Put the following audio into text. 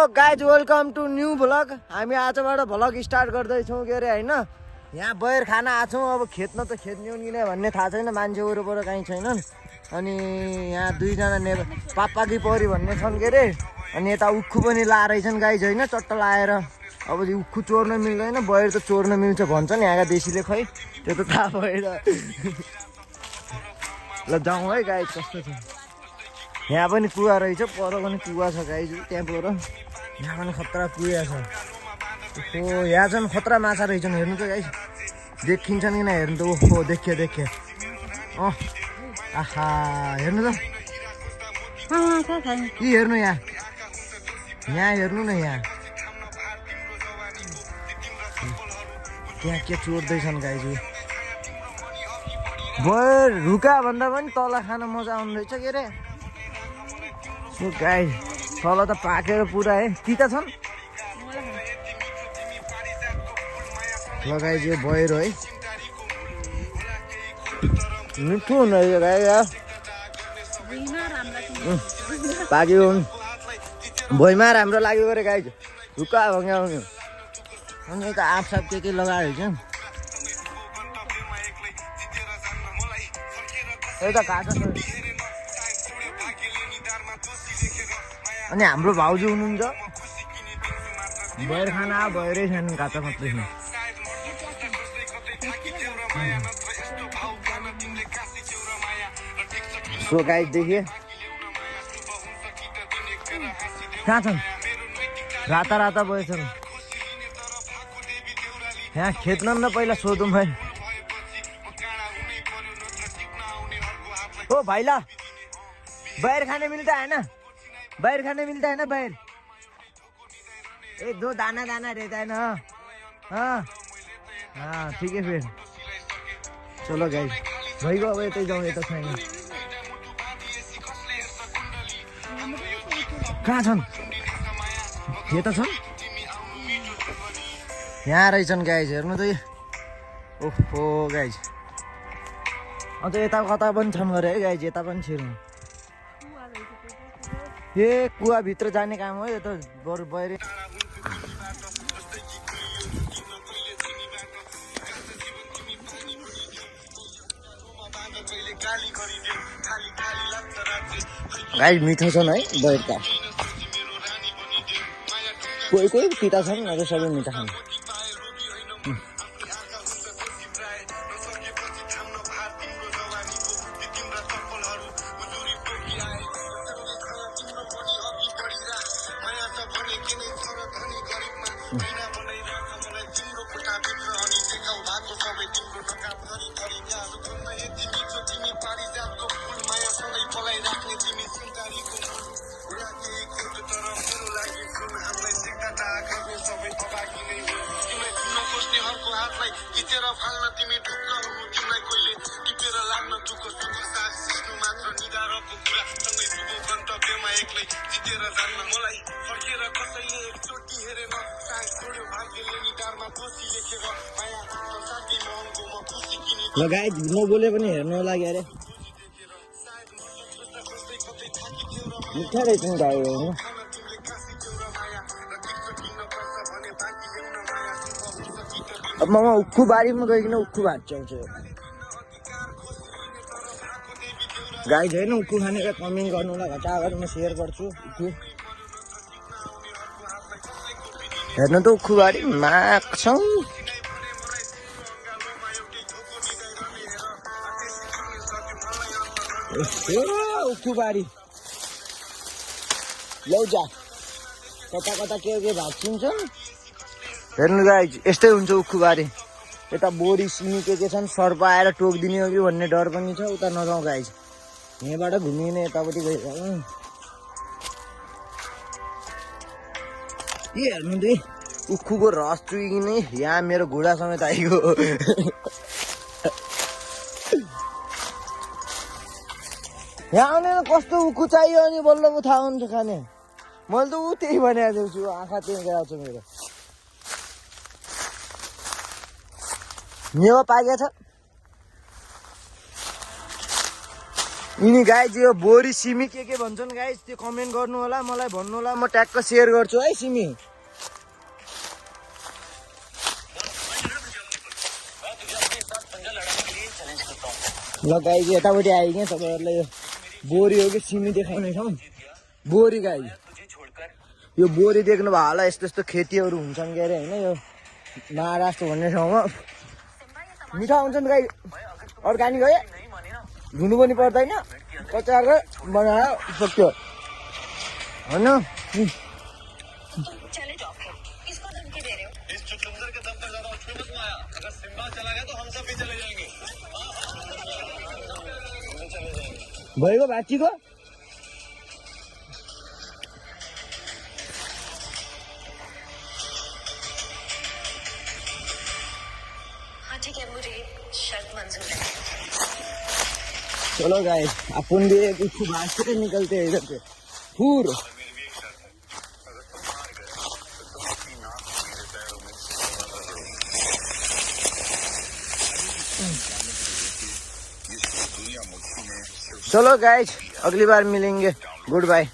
Guys welcome to new vlog. हामी आजबाट vlog start गर्दैछौँ के अरे होइन। यहाँ बयर खाना आछौँ। अब खेत्न त खेत्ने हो कि नै भन्ने थाहा छैन, मान्छे वरपर कहीँ छैनन्। अनि यहाँ दुईजना पापा कि परी भन्ने छन् के अरे। अनि यता उक्खु पनि लाएछन् गाइज होइन, चट्ट लाएर। अब उक्खु चोर्न मिल्दैन, बयर त चोर्न मिल्छ भन्छन् यहाँका देशीले, खै त्यो त थाहा भएन। ल जाउँ है गाइज, कस्तो छ यहाँ पनि कुवा रहेछ, पर पनि कुवा छ गाइज त्यहाँ पर। यहाँ पनि खतरा कुवा छ। ओहो यहाँ चाहिँ खतरा माछा रहेछन्, हेर्नु त गाइज, देखिन्छन् कि न हेर्नु त। ओहो देख्यो अँ आहा हेर्नु त, कि हेर्नु यहाँ हेर्नु न, यहाँ त्यहाँ के चोर्दैछन् गाइज। बयर रुका भन्दा पनि तल खान मजा आउँदो रहेछ के अरे। गाइज तल त पाकेर पुरा है, तिता छन्। लगाइज यो बयर है, मिठो हुँदो रहेछ गाइज। पाक्यो भुइँमा राम्रो लाग्यो अरे गाइज, रुका भङ्ग्या आउने। अनि यता आँपसाप के लगाएको छ यता काँचो छ। अनि हाम्रो भाउजू हुनुहुन्छ, बयर खाना भएरै छैन, काँचो मात्रै छ। सो गाइज देखिए कहाँ छन्, राता राता भएछन्। यहाँ खेत्न न पहिला सोधौँ है। ओ भाइला बयर खाने मिलता है ना, बयर खाने मिलता है ना, बयर एक दो दाना दाना रहता है ना। हाँ हाँ ठीक है फिर चलो गाइस, भइगयो अब यतै जाउँ, यता छैन। कहाँ छन्, यता छन्, यहाँ रहेछन् गाइज, हेर्नु त। ओहो गाइज अन्त यता कता पनि छन् गरे है गाइज, यता पनि छिर्नु। ए कुवाभित्र जाने काम हो यो त, बरु बयरे। गाइज मिठो छन् है बयर त, कोही कोही पिता छन्, अरू सबै मिठा छन्। ल गाइज नबोले पनि हेर्नु लागि अरे, मिठा रहेछ नि गाई हेर्नु। अब म उक्खु बारीमा गइकन उक्खु भात च्याउँछ गाइज होइन। उक्खु खानेका कमेन्ट गर्नुलाई घटा अगाडि म सेयर गर्छु। उक्खु हेर्नु त, उक्खु बारी माग्छौँ। उक्खु बारी लौजा कता कता के भाँचिन्छन् हेर्नु गाइज, यस्तै हुन्छ उक्खु बारी। यता बोरी सिमी के छन्, सर्प आएर टोकिदिने हो कि भन्ने डर पनि छ। उता नजाउँ गाइज, यहाँबाट घुमिने यतापट्टि गइरहँ। के हेर्नु दे, उक्खुको रस चुइकिने यहाँ मेरो घुँडा समेत आइगयो। यहाँ आउने कस्तो उक्खु चाहियो अनि बल्ल पो थाहा हुन्छ खाने। मैले त ऊ त्यही भनिहालेको छु, आँखा त्यही गएको छ मेरो। मेवा पाकेको छ, यिनी गाइज यो बोरी सिमी के भन्छन् गाइज त्यो कमेन्ट गर्नु होला, मलाई भन्नु होला, म ट्याक्क सेयर गर्छु है सिमी। ल गाइज यतापट्टि आइगयो तपाईँहरूलाई यो बोरी हो कि सिमी देखाउने ठाउँ बोरी गाइज। यो बोरी देख्नु भयो होला, यस्तो यस्तो खेतीहरू हुन्छन् के अरे होइन, यो महाराष्ट्र भन्ने ठाउँमा मिठा हुन्छन् गाई, अर्ग्यानिक है, धुनु पनि पर्दैन, कचाएर बनाएर सक्यो होइन। भइगयो भाँचीको ठीक है, मुझे शर्त मंजूर है। चलो गाइस अपन भी एक भाग से निकलते हैं इधर से पूर। चलो गाइस अगली बार मिलेंगे, गुड बाय।